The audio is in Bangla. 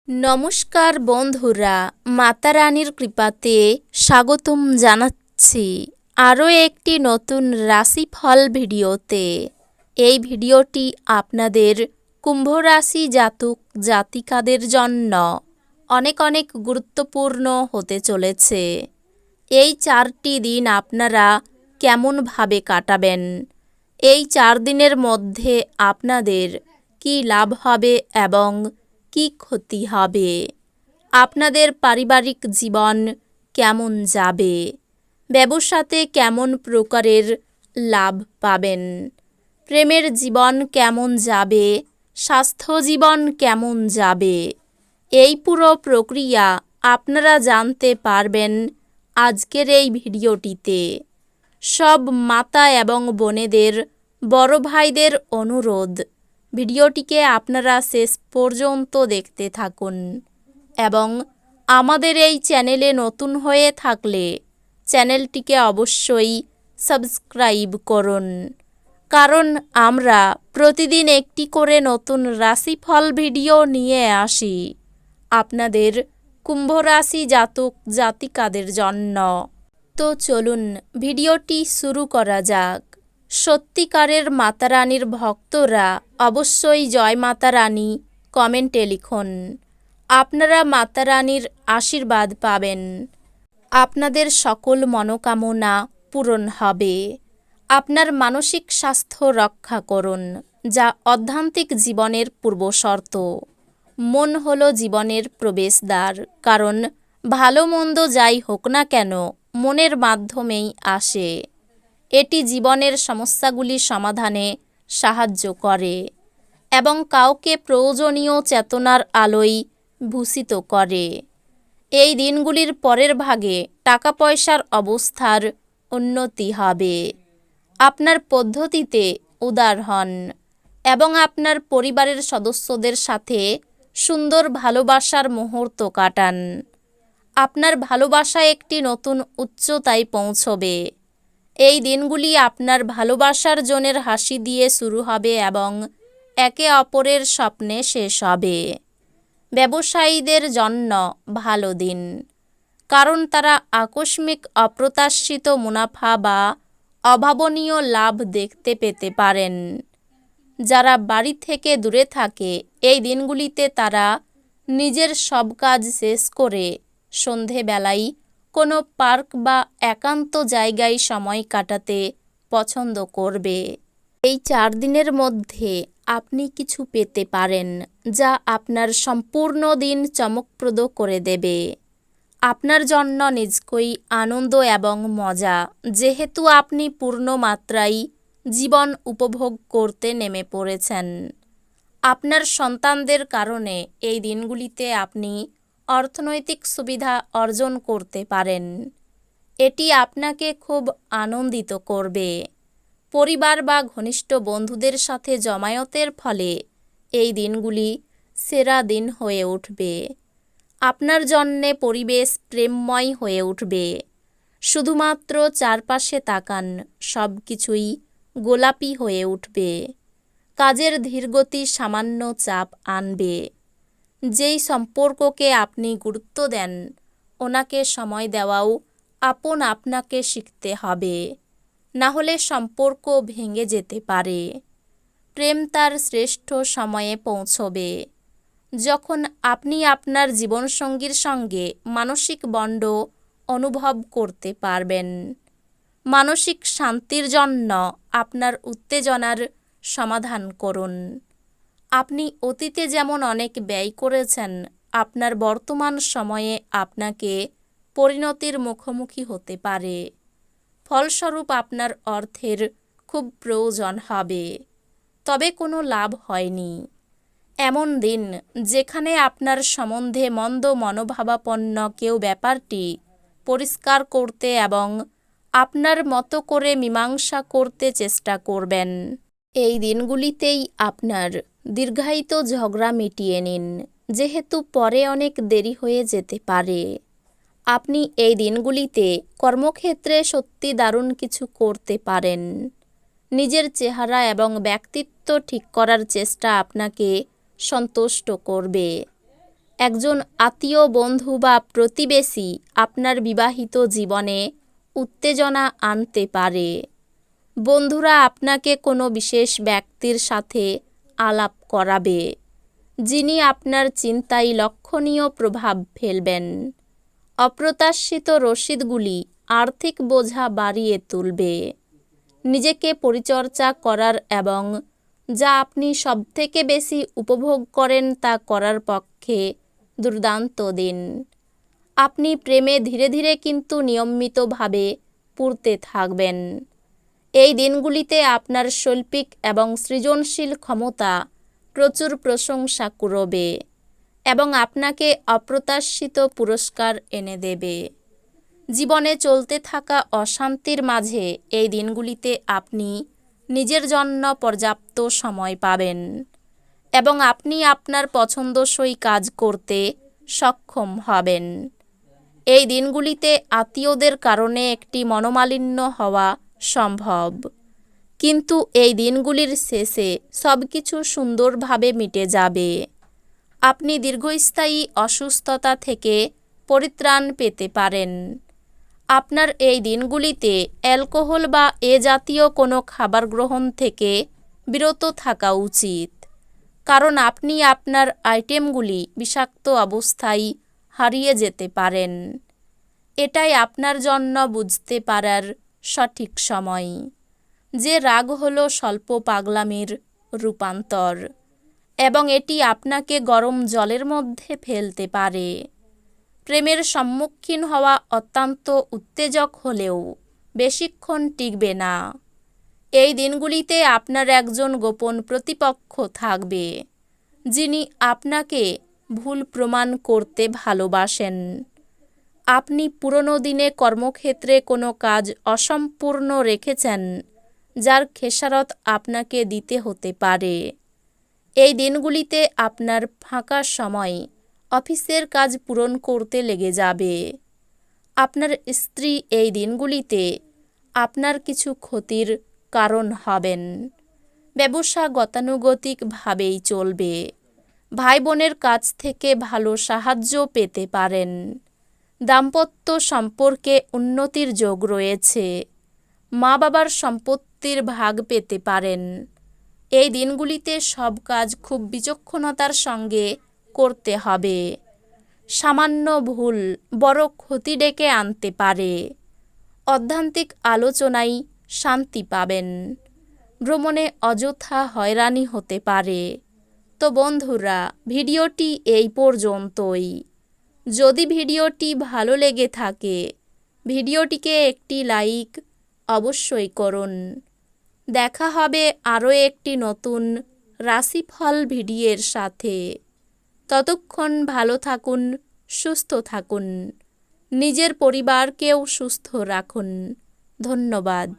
নমস্কার বন্ধুরা, মাতা রানীর কৃপাতে স্বাগতম জানাচ্ছি আরও একটি নতুন রাশিফল ভিডিওতে। এই ভিডিওটি আপনাদের কুম্ভ রাশি জাতক জাতিকাদের জন্য অনেক অনেক গুরুত্বপূর্ণ হতে চলেছে। এই 4টি দিন আপনারা কেমনভাবে কাটাবেন, এই 4 দিনের মধ্যে আপনাদের কি লাভ হবে এবং কি ক্ষতি হবে, আপনাদের পারিবারিক জীবন কেমন যাবে, ব্যবসাতে কেমন প্রকারের লাভ পাবেন, প্রেমের জীবন কেমন যাবে, স্বাস্থ্য জীবন কেমন যাবে, এই পুরো প্রক্রিয়া আপনারা জানতে পারবেন আজকের এই ভিডিওটিতে। সব মাতা এবং বোনেদের, বড় ভাইদের অনুরোধ, ভিডিওটিকে আপনারা শেষ পর্যন্ত দেখতে থাকুন এবং আমাদের এই চ্যানেলে নতুন হয়ে থাকলে চ্যানেলটিকে অবশ্যই সাবস্ক্রাইব করুন, কারণ আমরা প্রতিদিন একটি করে নতুন রাশিফল ভিডিও নিয়ে আসি আপনাদের কুম্ভ রাশি জাতক জাতিকাদের জন্য। তো চলুন ভিডিওটি শুরু করা যাক। সত্যিকারের মাতা রানীর ভক্তরা অবশ্যই জয় মাতা রানী কমেন্টে লিখুন। আপনারা মাতা রানীর আশীর্বাদ পাবেন, আপনাদের সকল মনোকামনা পূরণ হবে। আপনার মানসিক স্বাস্থ্য রক্ষা করুন, যা আধ্যাত্মিক জীবনের পূর্বশর্ত। মন হলো জীবনের প্রবেশদ্বার, কারণ ভালো মন্দ যাই হোক না কেন মনের মাধ্যমেই আসে। এটি জীবনের সমস্যাগুলি সমাধানে সাহায্য করে এবং কাউকে প্রয়োজনীয় চেতনার আলোয় ভূষিত করে। এই দিনগুলির পরের ভাগে টাকা পয়সার অবস্থার উন্নতি হবে। আপনার পদ্ধতিতে উদার হন এবং আপনার পরিবারের সদস্যদের সাথে সুন্দর ভালোবাসার মুহূর্ত কাটান। আপনার ভালোবাসা একটি নতুন উচ্চতায় পৌঁছবে। এই দিনগুলি আপনার ভালোবাসার জনের হাসি দিয়ে শুরু হবে এবং একে অপরের স্বপ্নে শেষ হবে। ব্যবসায়ীদের জন্য ভালো দিন, কারণ তারা আকস্মিক অপ্রত্যাশিত মুনাফা বা অভাবনীয় লাভ দেখতে পেতে পারেন। যারা বাড়ি থেকে দূরে থাকে, এই দিনগুলিতে তারা নিজের সব কাজ শেষ করে সন্ধেবেলায় কোনো পার্ক বা একান্ত জায়গায় সময় কাটাতে পছন্দ করবে। এই 4 দিনের মধ্যে আপনি কিছু পেতে পারেন যা আপনার সম্পূর্ণ দিন চমকপ্রদ করে দেবে। আপনার জন্য নিজকই আনন্দ এবং মজা, যেহেতু আপনি পূর্ণ মাত্রায় জীবন উপভোগ করতে নেমে পড়েছেন। আপনার সন্তানদের কারণে এই দিনগুলিতে আপনি অর্থনৈতিক সুবিধা অর্জন করতে পারেন। এটি আপনাকে খুব আনন্দিত করবে। পরিবার বা ঘনিষ্ঠ বন্ধুদের সাথে জমায়েতের ফলে এই দিনগুলি সেরা দিন হয়ে উঠবে। আপনার জন্যে পরিবেশ প্রেমময় হয়ে উঠবে। শুধুমাত্র চারপাশে তাকান, সব কিছুই গোলাপি হয়ে উঠবে। কাজের ধীরগতি সামান্য চাপ আনবে। যেই সম্পর্ককে আপনি গুরুত্ব দেন, ওনাকে সময় দেওয়াও আপনাকে শিখতে হবে, না হলে সম্পর্ক ভেঙে যেতে পারে। প্রেম তার শ্রেষ্ঠ সময়ে পৌঁছবে যখন আপনি আপনার জীবনসঙ্গীর সঙ্গে মানসিক বন্ড অনুভব করতে পারবেন। মানসিক শান্তির জন্য আপনার উত্তেজনার সমাধান করুন। আপনি অতীতে যেমন অনেক ব্যয় করেছেন, আপনার বর্তমান সময়ে আপনাকে পরিণতির মুখোমুখি হতে পারে। ফলস্বরূপ আপনার অর্থের খুব প্রয়োজন হবে, তবে কোনো লাভ হয়নি। এমন দিন যেখানে আপনার সম্বন্ধে মন্দ মনোভাবাপন্ন কেউ ব্যাপারটি পরিষ্কার করতে এবং আপনার মতো করে মীমাংসা করতে চেষ্টা করবেন। এই দিনগুলিতেই আপনার দীর্ঘায়িত ঝগড়া মিটিয়ে নিন, যেহেতু পরে অনেক দেরি হয়ে যেতে পারে। আপনি এই দিনগুলিতে কর্মক্ষেত্রে সত্যি দারুণ কিছু করতে পারেন। নিজের চেহারা এবং ব্যক্তিত্ব ঠিক করার চেষ্টা আপনাকে সন্তুষ্ট করবে। একজন আত্মীয়, বন্ধু বা প্রতিবেশী আপনার বিবাহিত জীবনে উত্তেজনা আনতে পারে। বন্ধুরা আপনাকে কোনো বিশেষ ব্যক্তির সাথে আলাপ করাবে, যিনি আপনার চিন্তায় লক্ষণীয় প্রভাব ফেলবেন। অপ্রত্যাশিত রসিদগুলি আর্থিক বোঝা বাড়িয়ে তুলবে। নিজেকে পরিচর্যা করার এবং যা আপনি সবথেকে বেশি উপভোগ করেন তা করার পক্ষে দুর্দান্ত দিন। আপনি প্রেমে ধীরে ধীরে কিন্তু নিয়মিতভাবে পড়তে থাকবেন। এই দিনগুলিতে আপনার শৈল্পিক এবং সৃজনশীল ক্ষমতা প্রচুর প্রশংসা কুড়বে এবং আপনাকে অপ্রত্যাশিত পুরস্কার এনে দেবে। জীবনে চলতে থাকা অশান্তির মাঝে এই দিনগুলিতে আপনি নিজের জন্য পর্যাপ্ত সময় পাবেন এবং আপনি আপনার পছন্দসই কাজ করতে সক্ষম হবেন। এই দিনগুলিতে আত্মীয়দের কারণে একটি মনোমালিন্য হওয়া সম্ভব, কিন্তু এই দিনগুলির শেষে সবকিছু সুন্দরভাবে মিটে যাবে। আপনি দীর্ঘস্থায়ী অসুস্থতা থেকে পরিত্রাণ পেতে পারেন। আপনার এই দিনগুলিতে অ্যালকোহল বা এ জাতীয় কোনো খাবার গ্রহণ থেকে বিরত থাকা উচিত, কারণ আপনি আপনার আইটেমগুলি বিষাক্ত অবস্থায় হারিয়ে যেতে পারেন। এটাই আপনার জন্য বুঝতে পারার সঠিক সময় যে রাগ হলো স্বল্প পাগলামির রূপান্তর এবং এটি আপনাকে গরম জলের মধ্যে ফেলতে পারে। প্রেমের সম্মুখীন হওয়া অত্যন্ত উত্তেজক হলেও বেশিক্ষণ টিকবে না। এই দিনগুলিতে আপনার একজন গোপন প্রতিপক্ষ থাকবে, যিনি আপনাকে ভুল প্রমাণ করতে ভালোবাসেন। আপনি পুরনো দিনে কর্মক্ষেত্রে কোনো কাজ অসম্পূর্ণ রেখেছেন, যার খেসারত আপনাকে দিতে হতে পারে। এই দিনগুলিতে আপনার ফাঁকা সময় অফিসের কাজ পূরণ করতে লেগে যাবে। আপনার স্ত্রী এই দিনগুলিতে আপনার কিছু ক্ষতির কারণ হবেন। ব্যবসা গতানুগতিকভাবেই চলবে। ভাই বোনের কাছ থেকে ভালো সাহায্য পেতে পারেন। দাম্পত্য সম্পর্কে উন্নতির যোগ রয়েছে। মা বাবার সম্পত্তির ভাগ পেতে পারেন। এই দিনগুলিতে সব কাজ খুব বিচক্ষণতার সঙ্গে করতে হবে। সামান্য ভুল বড় ক্ষতি ডেকে আনতে পারে। অধ্যান্তিক আলোচনায় শান্তি পাবেন। ভ্রমণে অযথা হয়রানি হতে পারে। তো বন্ধুরা, ভিডিওটি এই পর্যন্তই। যদি ভিডিওটি ভালো লেগে থাকে, ভিডিওটিকে একটি লাইক অবশ্যই করুন। দেখা হবে আরও একটি নতুন রাশিফল ভিডিওর সাথে। ততক্ষণ ভালো থাকুন, সুস্থ থাকুন, নিজের পরিবারকেও সুস্থ রাখুন। ধন্যবাদ।